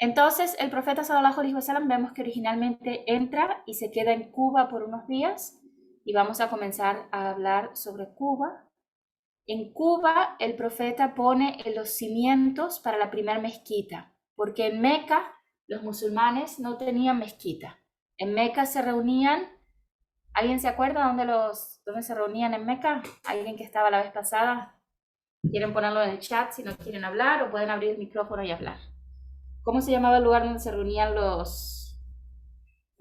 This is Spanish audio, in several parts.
Entonces, el profeta sallallahu alaihi wasallam vemos que originalmente entra y se queda en Cuba por unos días y vamos a comenzar a hablar sobre Cuba. En Cuba, el profeta pone los cimientos para la primera mezquita, porque en Meca los musulmanes no tenían mezquita. En Meca se reunían, ¿alguien se acuerda dónde se reunían en Meca? ¿Alguien que estaba la vez pasada? ¿Quieren ponerlo en el chat si no quieren hablar o pueden abrir el micrófono y hablar? ¿Cómo se llamaba el lugar donde se reunían los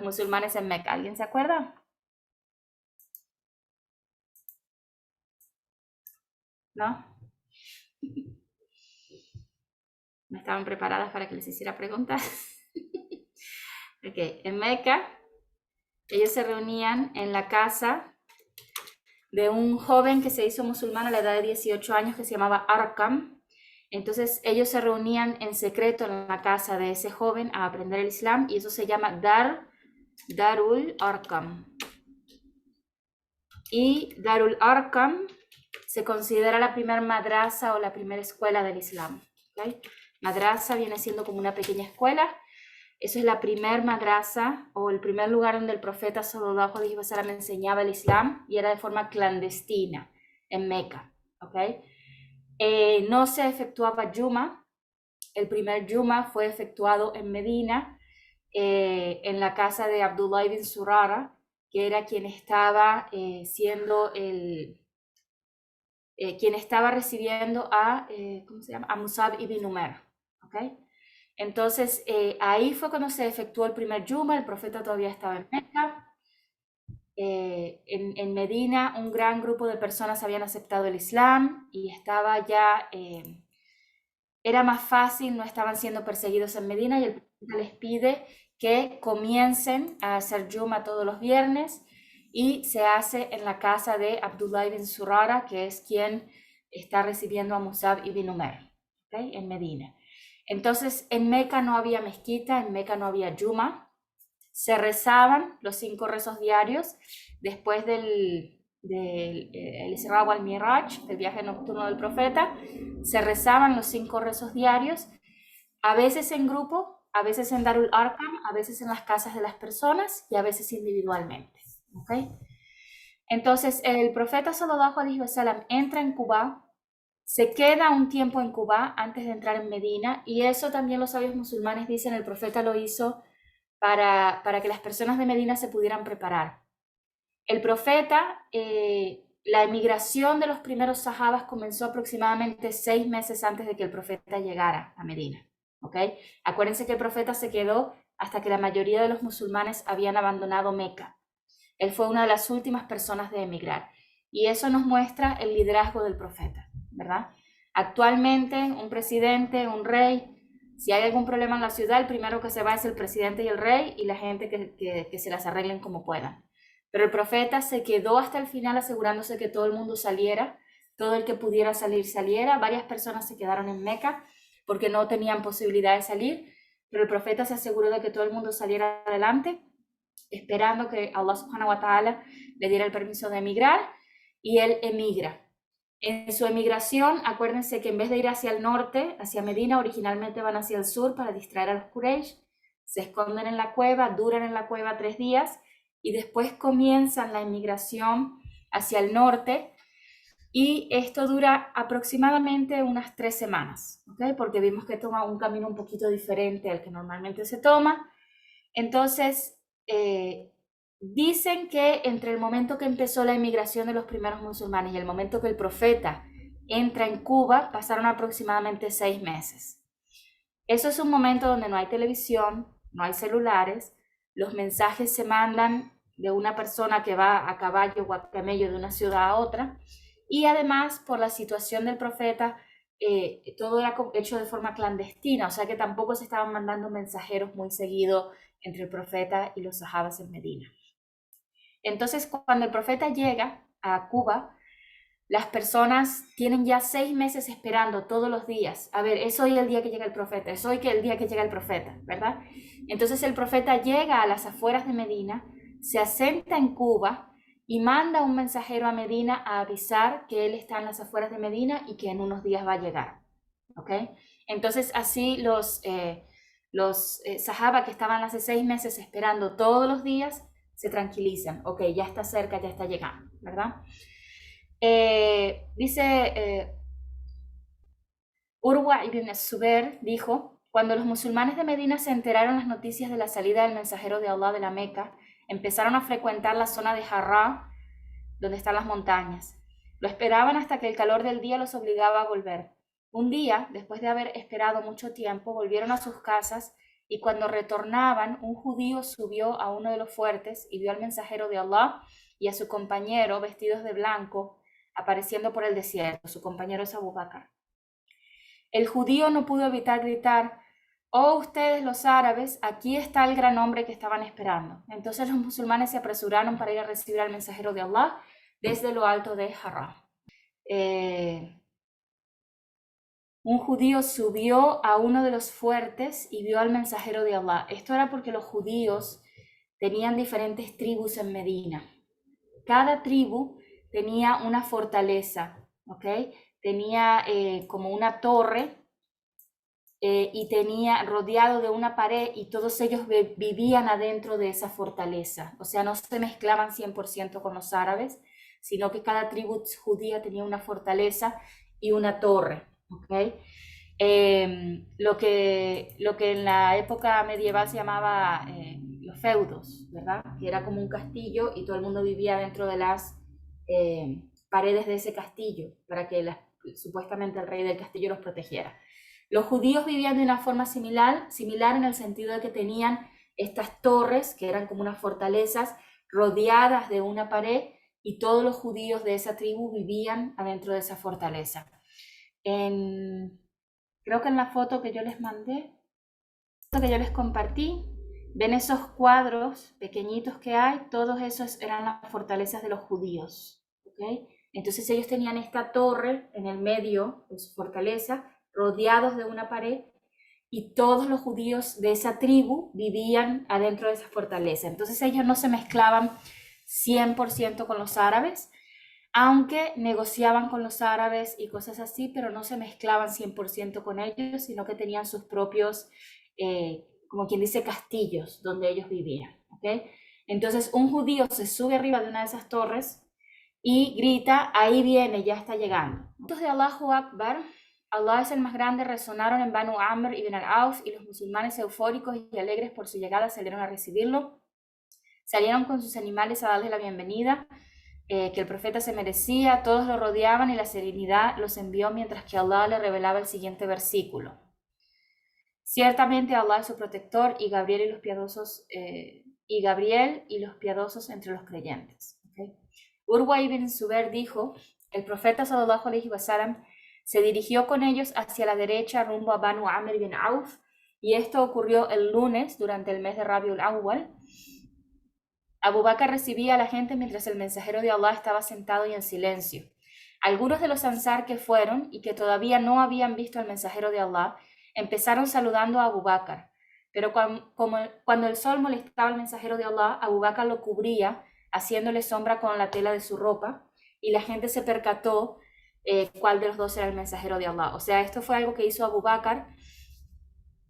musulmanes en Meca? ¿Alguien se acuerda? ¿No? No estaban preparadas para que les hiciera preguntas. Ok, en Meca, ellos se reunían en la casa de un joven que se hizo musulmán a la edad de 18 años que se llamaba Arqam. Entonces ellos se reunían en secreto en la casa de ese joven a aprender el Islam y eso se llama Darul Arqam. Y Darul Arqam se considera la primera madrasa o la primera escuela del Islam. ¿Okay? Madrasa viene siendo como una pequeña escuela. Eso es la primer madrasa o el primer lugar donde el profeta sallallahu alaihi wasallam enseñaba el Islam y era de forma clandestina en Meca. ¿Okay? No se efectuaba Yuma. El primer Yuma fue efectuado en Medina, en la casa de Abdullah ibn Surara, que era quien estaba quien estaba recibiendo a, ¿cómo se llama? A Musab ibn Umair. ¿Okay? Entonces, ahí fue cuando se efectuó el primer Yuma, el profeta todavía estaba en Meca. En Medina, un gran grupo de personas habían aceptado el Islam y estaba ya, era más fácil, no estaban siendo perseguidos en Medina y el profeta les pide que comiencen a hacer Yuma todos los viernes y se hace en la casa de Abdullah ibn Surara, que es quien está recibiendo a Musab ibn Umair, ¿okay? En Medina. Entonces, en Meca no había mezquita, en Meca no había Yuma. Se rezaban los 5 rezos diarios después del Isra wal Miraj, el viaje nocturno del profeta. Se rezaban los 5 rezos diarios, a veces en grupo, a veces en Darul Arqam, a veces en las casas de las personas y a veces individualmente. ¿Okay? Entonces, el profeta sallallahu alaihi wasallam entra en Cuba, se queda un tiempo en Cuba antes de entrar en Medina, y eso también los sabios musulmanes dicen, el profeta lo hizo para que las personas de Medina se pudieran preparar. El profeta, la emigración de los primeros sahabas comenzó aproximadamente 6 meses antes de que el profeta llegara a Medina. ¿Okay? Acuérdense que el profeta se quedó hasta que la mayoría de los musulmanes habían abandonado Meca. Él fue una de las últimas personas de emigrar. Y eso nos muestra el liderazgo del profeta, ¿verdad? Actualmente, un presidente, un rey, si hay algún problema en la ciudad, el primero que se va es el presidente y el rey y la gente que se las arreglen como puedan. Pero el profeta se quedó hasta el final asegurándose que todo el mundo saliera, todo el que pudiera salir saliera. Varias personas se quedaron en Meca porque no tenían posibilidad de salir, pero el profeta se aseguró de que todo el mundo saliera adelante, esperando que Allah subhanahu wa ta'ala le diera el permiso de emigrar, y él emigra. En su emigración, acuérdense que en vez de ir hacia el norte, hacia Medina, originalmente van hacia el sur para distraer a los Quraysh, se esconden en la cueva, duran en la cueva 3 días, y después comienzan la emigración hacia el norte, y esto dura aproximadamente unas 3 semanas, ¿okay? Porque vimos que toma un camino un poquito diferente al que normalmente se toma. Entonces, dicen que entre el momento que empezó la emigración de los primeros musulmanes y el momento que el profeta entra en Cuba, pasaron aproximadamente 6 meses. Eso es un momento donde no hay televisión, no hay celulares, los mensajes se mandan de una persona que va a caballo o a camello de una ciudad a otra, y además por la situación del profeta, todo era hecho de forma clandestina, o sea que tampoco se estaban mandando mensajeros muy seguido entre el profeta y los sahabas en Medina. Entonces, cuando el profeta llega a Cuba, las personas tienen ya 6 meses esperando todos los días. A ver, es hoy el día que llega el profeta, es hoy el día que llega el profeta, ¿verdad? Entonces el profeta llega a las afueras de Medina, se asenta en Cuba y manda un mensajero a Medina a avisar que él está en las afueras de Medina y que en unos días va a llegar. ¿Ok? Entonces así los los sahaba que estaban hace 6 meses esperando todos los días se tranquilizan. Ok, ya está cerca, ya está llegando, ¿verdad? Dice Urwa ibn Zubair dijo, cuando los musulmanes de Medina se enteraron las noticias de la salida del mensajero de Allah de la Meca, empezaron a frecuentar la zona de Harra, donde están las montañas. Lo esperaban hasta que el calor del día los obligaba a volver. Un día, después de haber esperado mucho tiempo, volvieron a sus casas y cuando retornaban, un judío subió a uno de los fuertes y vio al mensajero de Allah y a su compañero vestidos de blanco apareciendo por el desierto. Su compañero es Abu Bakr. El judío no pudo evitar gritar, oh ustedes los árabes, aquí está el gran hombre que estaban esperando. Entonces los musulmanes se apresuraron para ir a recibir al mensajero de Allah desde lo alto de Harra. Un judío subió a uno de los fuertes y vio al mensajero de Allah. Esto era porque los judíos tenían diferentes tribus en Medina. Cada tribu tenía una fortaleza, ¿ok? Tenía como una torre y tenía rodeado de una pared y todos ellos vivían adentro de esa fortaleza. O sea, no se mezclaban 100% con los árabes, sino que cada tribu judía tenía una fortaleza y una torre, ¿ok? Lo que en la época medieval se llamaba los feudos, ¿verdad? Que era como un castillo y todo el mundo vivía dentro de las paredes de ese castillo para que supuestamente el rey del castillo los protegiera. Los judíos vivían de una forma similar en el sentido de que tenían estas torres, que eran como unas fortalezas, rodeadas de una pared, y todos los judíos de esa tribu vivían adentro de esa fortaleza. Creo que en la foto que yo les mandé, que yo les compartí, ven esos cuadros pequeñitos que hay, todos esos eran las fortalezas de los judíos, ¿ok? Entonces ellos tenían esta torre en el medio de su fortaleza, rodeados de una pared, y todos los judíos de esa tribu vivían adentro de esa fortaleza. Entonces ellos no se mezclaban 100% con los árabes, aunque negociaban con los árabes y cosas así, pero no se mezclaban 100% con ellos, sino que tenían sus propios, como quien dice, castillos donde ellos vivían, ¿ok? Entonces un judío se sube arriba de una de esas torres y grita, ahí viene, ya está llegando. Los de Allahu Akbar, Allah es el más grande, resonaron en Banu Amr ibn al-Auf y los musulmanes eufóricos y alegres por su llegada salieron a recibirlo. Salieron con sus animales a darle la bienvenida que el profeta se merecía, todos lo rodeaban y la serenidad los envió mientras que Allah le revelaba el siguiente versículo. Ciertamente Allah es su protector y Gabriel y los piadosos entre los creyentes. ¿Okay? Urwa ibn Zubair dijo, el profeta sallallahu alaihi wasallam se dirigió con ellos hacia la derecha rumbo a Banu Amr ibn Auf y esto ocurrió el lunes durante el mes de Rabiul Awwal. Abu Bakr recibía a la gente mientras el mensajero de Allah estaba sentado y en silencio. Algunos de los ansar que fueron y que todavía no habían visto al mensajero de Allah empezaron saludando a Abu Bakr, pero cuando el sol molestaba al mensajero de Allah, Abu Bakr lo cubría, haciéndole sombra con la tela de su ropa, y la gente se percató cuál de los dos era el mensajero de Allah. O sea, esto fue algo que hizo Abu Bakr,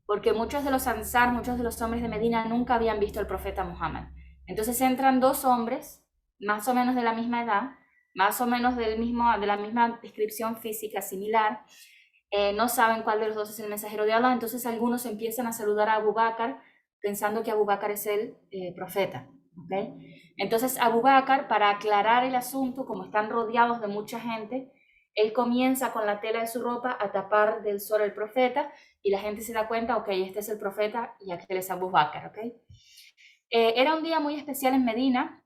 porque muchos de los ansar, muchos de los hombres de Medina nunca habían visto al profeta Muhammad. Entonces entran dos hombres, más o menos de la misma edad, más o menos de la misma descripción física similar, no saben cuál de los dos es el mensajero de Allah, entonces algunos empiezan a saludar a Abu Bakr pensando que Abu Bakr es el profeta. ¿Okay? Entonces Abu Bakr, para aclarar el asunto, como están rodeados de mucha gente, él comienza con la tela de su ropa a tapar del sol al profeta y la gente se da cuenta, ok, este es el profeta y aquel es Abu Bakr. ¿Okay? Era un día muy especial en Medina.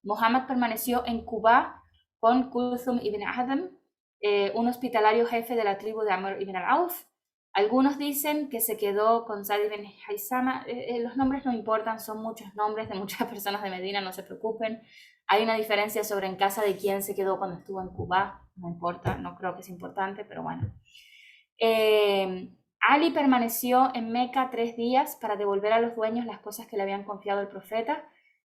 Muhammad permaneció en Quba con Kulthum ibn Adham, un hospitalario jefe de la tribu de Amr ibn al-Auf. Algunos dicen que se quedó con Zaid ibn Haysama. Los nombres no importan, son muchos nombres de muchas personas de Medina, no se preocupen. Hay una diferencia sobre en casa de quién se quedó cuando estuvo en Quba, no importa, no creo que es importante, pero bueno. Ali permaneció en Meca 3 días para devolver a los dueños las cosas que le habían confiado el profeta.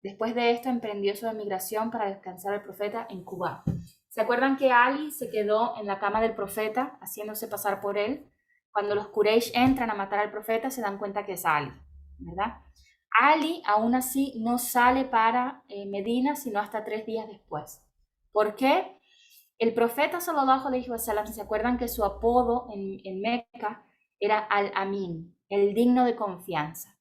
Después de esto emprendió su emigración para descansar al profeta en Quba. ¿Se acuerdan que Ali se quedó en la cama del profeta haciéndose pasar por él cuando los Quraysh entran a matar al profeta, se dan cuenta que es Ali, ¿verdad? Ali, aún así, no sale para Medina, sino hasta 3 días después. ¿Por qué? El profeta, sallallahu alaihi wasallam, ¿se acuerdan que su apodo en Meca era Al-Amin, el digno de confianza?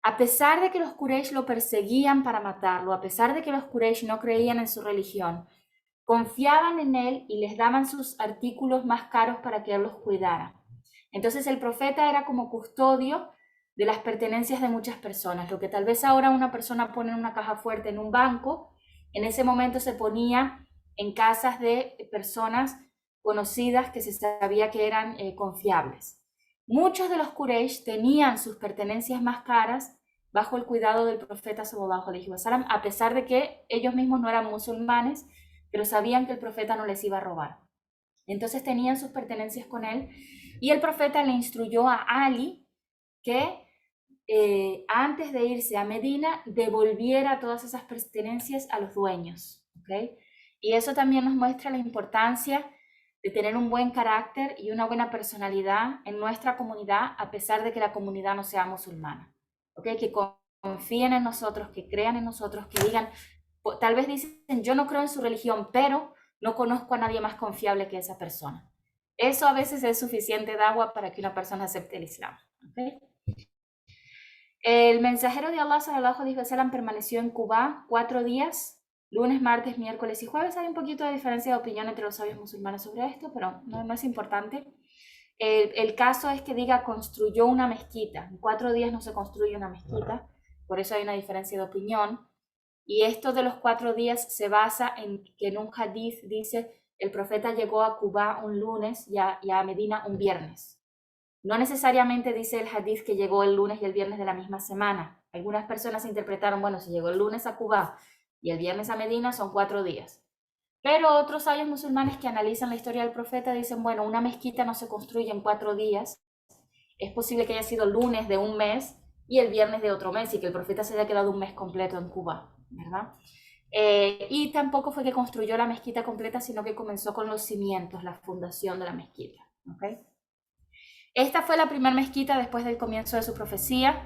A pesar de que los Quraysh lo perseguían para matarlo, a pesar de que los Quraysh no creían en su religión, confiaban en él y les daban sus artículos más caros para que él los cuidara. Entonces el profeta era como custodio de las pertenencias de muchas personas. Lo que tal vez ahora una persona pone en una caja fuerte en un banco, en ese momento se ponía en casas de personas conocidas que se sabía que eran confiables. Muchos de los Quraysh tenían sus pertenencias más caras bajo el cuidado del profeta sallallahu alaihi wasallam, a pesar de que ellos mismos no eran musulmanes, pero sabían que el profeta no les iba a robar. Entonces tenían sus pertenencias con él y el profeta le instruyó a Ali que antes de irse a Medina devolviera todas esas pertenencias a los dueños, ¿okay? Y eso también nos muestra la importancia de tener un buen carácter y una buena personalidad en nuestra comunidad, a pesar de que la comunidad no sea musulmana, ¿okay? Que confíen en nosotros, que crean en nosotros, que digan, tal vez dicen, yo no creo en su religión, pero no conozco a nadie más confiable que esa persona. Eso a veces es suficiente agua para que una persona acepte el Islam, ¿okay? El mensajero de Allah, sallallahu alaihi wasallam, permaneció en Quba 4 días, lunes, martes, miércoles y jueves. Hay un poquito de diferencia de opinión entre los sabios musulmanes sobre esto, pero no es importante. El caso es que diga construyó una mezquita. En 4 días no se construye una mezquita, por eso hay una diferencia de opinión. Y esto de los 4 días se basa en que en un hadith dice el profeta llegó a Quba un lunes y a Medina un viernes. No necesariamente dice el hadith que llegó el lunes y el viernes de la misma semana. Algunas personas interpretaron, bueno, si llegó el lunes a Quba y el viernes a Medina son 4 días. Pero otros sabios musulmanes que analizan la historia del profeta dicen, bueno, una mezquita no se construye en 4 días. Es posible que haya sido el lunes de un mes y el viernes de otro mes y que el profeta se haya quedado un mes completo en Quba, ¿verdad? Y tampoco fue que construyó la mezquita completa, sino que comenzó con los cimientos, la fundación de la mezquita, ¿okay? Esta fue la primera mezquita después del comienzo de su profecía.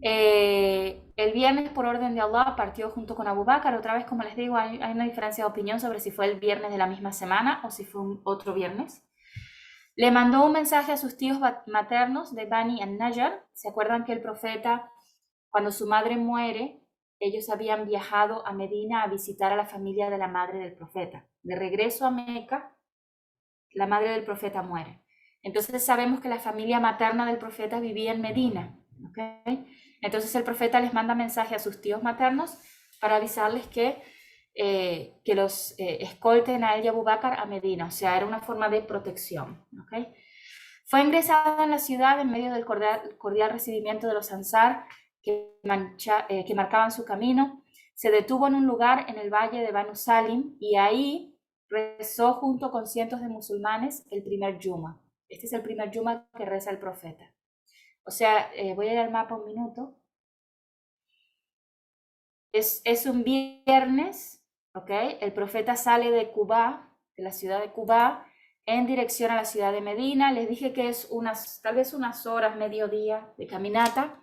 El viernes, por orden de Allah, partió junto con Abu Bakr. Otra vez, como les digo, hay una diferencia de opinión sobre si fue el viernes de la misma semana o si fue otro viernes. Le mandó un mensaje a sus tíos maternos de Bani an-Najjar. ¿Se acuerdan que el profeta, cuando su madre muere, ellos habían viajado a Medina a visitar a la familia de la madre del profeta? De regreso a Meca, la madre del profeta muere. Entonces sabemos que la familia materna del profeta vivía en Medina, ¿okay? Entonces el profeta les manda mensaje a sus tíos maternos para avisarles que los escolten a él y a Abu Bakr a Medina, o sea, era una forma de protección, ¿okay? Fue ingresado en la ciudad en medio del cordial recibimiento de los Ansar que marcaban su camino. Se detuvo en un lugar en el valle de Banu Salim y ahí rezó junto con cientos de musulmanes el primer Yuma. Este es el primer Yuma que reza el profeta. O sea, voy a ir al mapa un minuto. Es un viernes, ¿ok? El profeta sale de Quba, de la ciudad de Quba, en dirección a la ciudad de Medina. Les dije que es tal vez unas horas, mediodía de caminata.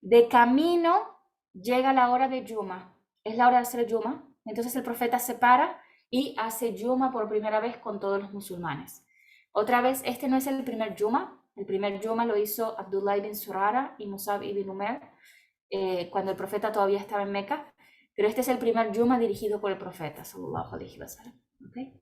De camino llega la hora de Yuma. Es la hora de hacer Yuma. Entonces el profeta se para y hace Yuma por primera vez con todos los musulmanes. Otra vez, este no es el primer Yuma. El primer Yuma lo hizo Abdullah ibn Surara y Musab ibn Umair cuando el profeta todavía estaba en Meca. Pero este es el primer Yuma dirigido por el profeta, sallallahu alaihi wasallam. ¿Okay?